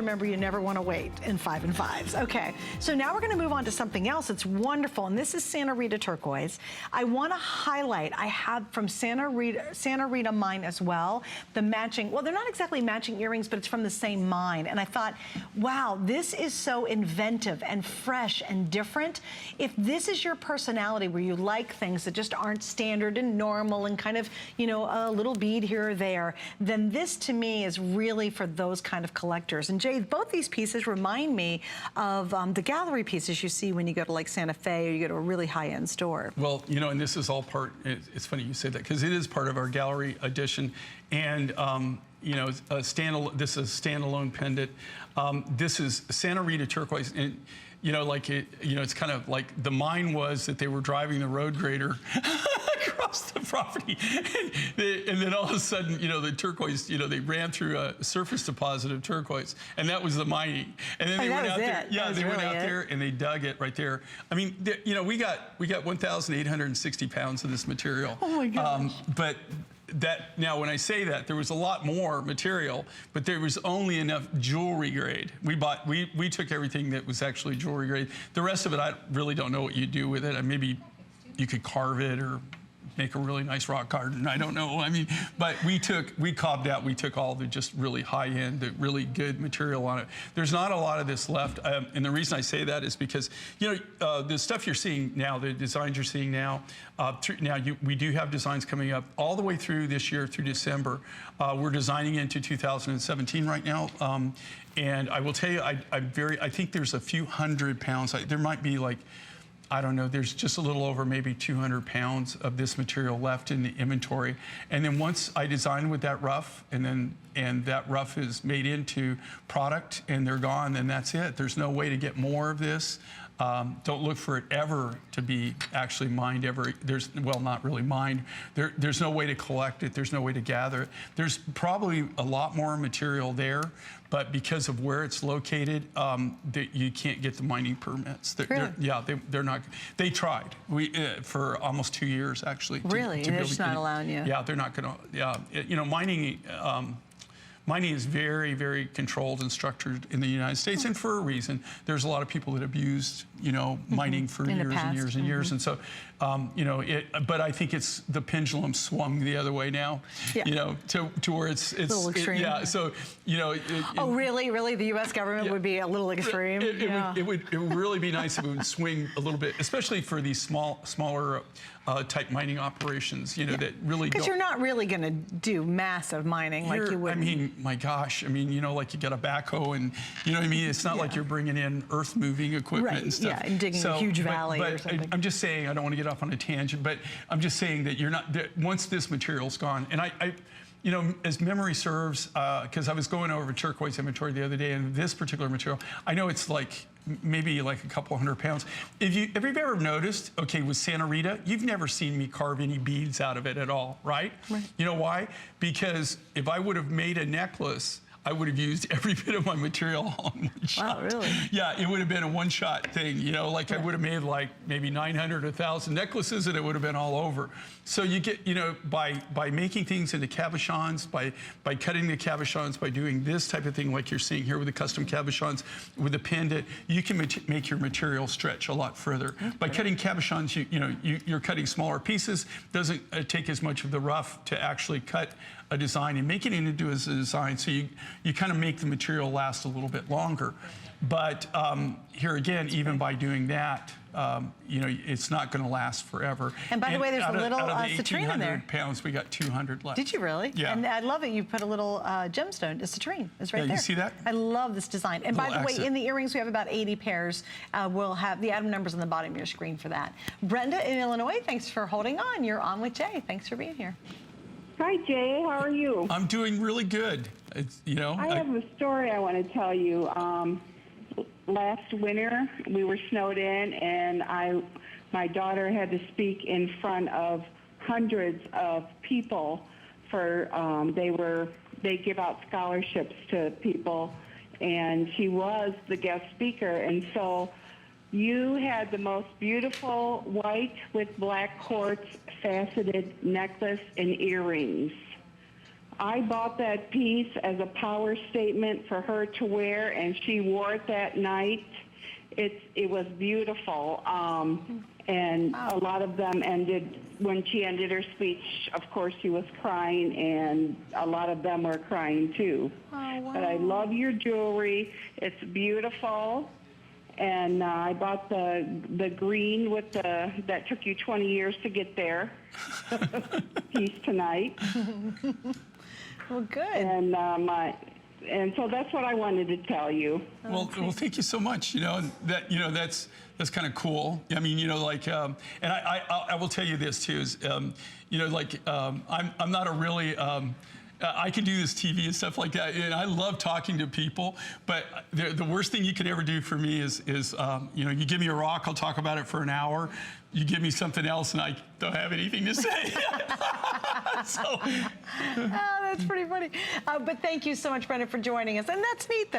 Remember, you never want to wait in 5 and 5s. Okay, so now we're going to move on to something else that's wonderful, and this is Rita Turquoise. I want to highlight, I have from Rita mine as well, the matching, well, they're not exactly matching earrings, but it's from the same mine. And I thought, wow, this is so inventive and fresh and different. If this is your personality where you like things that just aren't standard and normal and kind of, you know, a little bead here or there, then this to me is really for those kind of collectors. And Jay, both these pieces remind me of the gallery pieces you see when you go to like Santa Fe or you go to a really high-end store. Well, you know, and this is all part, it's funny you say that, because it is part of our gallery edition. And, you know, this is a standalone pendant. This is Rita Turquoise. And, you know, like, it's kind of like the mine was that they were driving the road grader across the property. And then all of a sudden, you know, the turquoise, you know, they ran through a surface deposit of turquoise, and that was the mining. And then they went out there. Yeah, they went out there and they dug it right there. I mean, you know, we got 1,860 pounds of this material. Oh my gosh. But that, now when I say that, there was a lot more material, but there was only enough jewelry grade. We took everything that was actually jewelry grade. The rest of it, I really don't know what you do with it. Maybe you could carve it or make a really nice rock garden. I don't know. I mean, but we cobbed out, we took all the just really high-end, the really good material on it. There's not a lot of this left. And the reason I say that is because, you know, the stuff you're seeing now, the designs you're seeing now, we do have designs coming up all the way through this year, through December. We're designing into 2017 right now. And I will tell you, I think there's a few hundred pounds. There might be like, I don't know, there's just a little over maybe 200 pounds of this material left in the inventory. And then once I design with that rough, and that rough is made into product and they're gone, then that's it. There's no way to get more of this. Don't look for it ever to be actually mined ever. Well, not really mined. There's no way to collect it. There's no way to gather it. There's probably a lot more material there, but because of where it's located, you can't get the mining permits. They're not. They tried. For almost 2 years actually. Really, and they're just not allowing you. Yeah, they're not going to. Yeah, you know, mining. Mining is very, very controlled and structured in the United States, and for a reason. There's a lot of people that abused, you know, mining for years and years and years, and so, you know, but I think it's the pendulum swung the other way now, you know, to where it's a little extreme. Yeah. So, you know. Oh, really? The U.S. government would be a little extreme. It would really be nice if it would swing a little bit, especially for these smaller type mining operations, you know, that really don't. Because you're not really going to do massive mining like you would. I mean, my gosh, I mean, you know, like you got a backhoe and, you know what I mean? It's not like you're bringing in earth moving equipment and stuff. Yeah, and digging a huge valley or something. I'm just saying, I don't want to get off on a tangent, but I'm just saying that you're not, once this material's gone, and you know, as memory serves, because I was going over turquoise inventory the other day, and this particular material, I know it's like maybe like a couple hundred pounds. Have you ever noticed, okay, with Rita, you've never seen me carve any beads out of it at all, right? You know why? Because if I would have made a necklace, I would have used every bit of my material on one shot. Wow, really? Yeah, it would have been a one-shot thing, you know, like I would have made like maybe 900, 1,000 necklaces, and it would have been all over. So you get, you know, by making things into cabochons, by cutting the cabochons, by doing this type of thing like you're seeing here with the custom cabochons, with the pendant, you can make your material stretch a lot further. By cutting cabochons, you're cutting smaller pieces. Doesn't take as much of the rough to actually cut a design and make it into a design, so you kind of make the material last a little bit longer. But here again, even by doing that, you know, it's not going to last forever. And by the way, there's a little citrine in there. 1,800 pounds, we got 200 left. Did you really? Yeah. And I love it. You put a little gemstone. It's citrine. It's right there. You see that? I love this design. And by the way, in the earrings, we have about 80 pairs. We'll have the item numbers on the bottom of your screen for that. Brenda in Illinois, thanks for holding on. You're on with Jay. Thanks for being here. Hi, Jay. How are you? I'm doing really good. You know, I have a story I want to tell you. Last winter, we were snowed in, and my daughter had to speak in front of hundreds of people for they give out scholarships to people, and she was the guest speaker, and so you had the most beautiful white with black quartz faceted necklace and earrings. I bought that piece as a power statement for her to wear, and she wore it that night. It was beautiful. And a lot of them ended, when she ended her speech, of course, she was crying, and a lot of them were crying too. Oh, wow. But I love your jewelry. It's beautiful. And I bought the green with that took you 20 years to get there piece tonight. Well, good. And so that's what I wanted to tell you. Well, thank you so much. That's kind of cool. I mean, and I will tell you this too is, I'm not a really. I can do this TV and stuff like that, and I love talking to people. But the worst thing you could ever do for me is you give me a rock, I'll talk about it for an hour. You give me something else, and I don't have anything to say. So. Oh, that's pretty funny. But thank you so much, Brenda, for joining us. And that's neat, though.